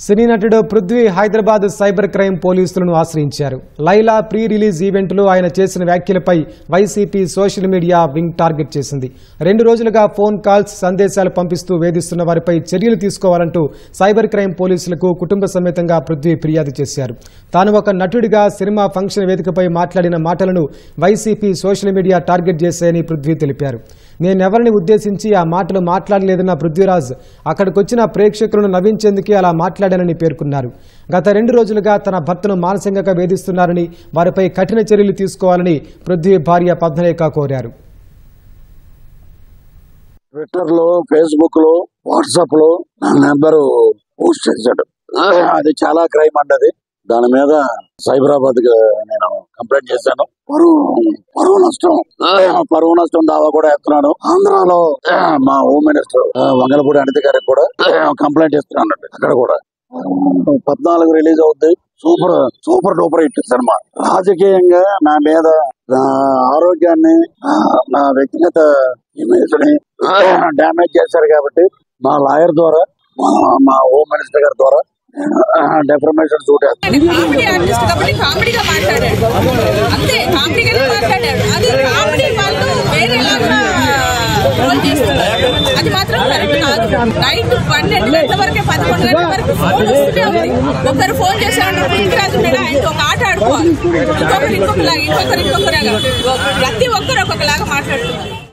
సినీ నటుడు Prithvi Hyderabad cyber crime పోలీసులను ఆశ్రయించారు. లైలా ప్రీ రిలీజ్ ఈవెంట్లో ఆయన చేసిన వ్యాఖ్యలపై YCP social media wing target చేసింది. 2 రోజులుగా ఫోన్ కాల్స్, సందేశాలు పంపిస్తూ వేధిస్తున్న వారిపై చర్యలు తీసుకోవాలంటూ సైబర్ క్రైమ్ పోలీసులకు కుటుంబ సమేతంగా పృథ్వీ ఫిర్యాదు చేశారు. తాను ఒక నటుడిగా సినిమా ఫంక్షన్ వేదికపై మాట్లాడిన మాటలను వైసీపీ సోషల్ మీడియా టార్గెట్ చేశాయని పృథ్వీ తెలిపారు. నేనెవరిని ఉద్దేశించి ఆ మాటలు మాట్లాడలేదన్న పృథ్వీరాజ్ అక్కడికొచ్చిన ప్రేక్షకులను నవ్వించేందుకే అలా మాట్లాడానని పేర్కొన్నారు. గత 2 రోజులుగా తన భర్తను మానసికంగా వేధిస్తున్నారని, వారిపై కఠిన చర్యలు తీసుకోవాలని పృథ్వీ భార్య పద్మలేఖ కోరారు. ట్విట్టర్ లో, ఫేస్బుక్ లో, వాట్సాప్ లో నా నెంబరు పోస్ట్ చేశాడు. అది చాలా క్రైమ్ అండి. దాని మీద సైబరాబాద్ నేను కంప్లైంట్ చేశాను. పరువు నష్టం దావా కూడా ఎత్తున్నాను. ఆంధ్రాలో మా హోమ్ మినిస్టర్ వంగలపూడి అనిత గారికి కూడా కంప్లైంట్ చేస్తున్నాను. అక్కడ కూడా 14 రిలీజ్ అవుద్ది. Super duper hit cinema. రాజకీయంగా నా మీద, నా ఆరోగ్యాన్ని, నా వ్యక్తిగత ఇమేజ్ ని డ్యామేజ్ చేశారు కాబట్టి మా లాయర్ ద్వారా, మా హోమ్ మినిస్టర్ గారి ద్వారా డెఫర్మేషన్ సూట్ కామెడీ ఆర్టిస్ట్ కాబట్టి కామెడీగా మాట్లాడాడు. అంతే, కామెడీగానే మాట్లాడాడు. అది కామెడీ వాళ్ళు వేరేలాగా రోల్ చేస్తున్నారు. అది మాత్రం కరెక్ట్ కాదు. నైట్ 12 గంటల వరకే, 11 గంటల వరకు ఫోన్ వస్తూనే ఉంది. ఒకరు ఫోన్ చేశాడు, పృథ్వీరాజ్ ఉన్నాడు, ఆయనతో ఒక ఆట ఆడుకోవాలి. ఇంకొకరు ఇంకొకలాగా, ప్రతి ఒక్కరు ఒక్కొక్కలాగా మాట్లాడుతున్నారు.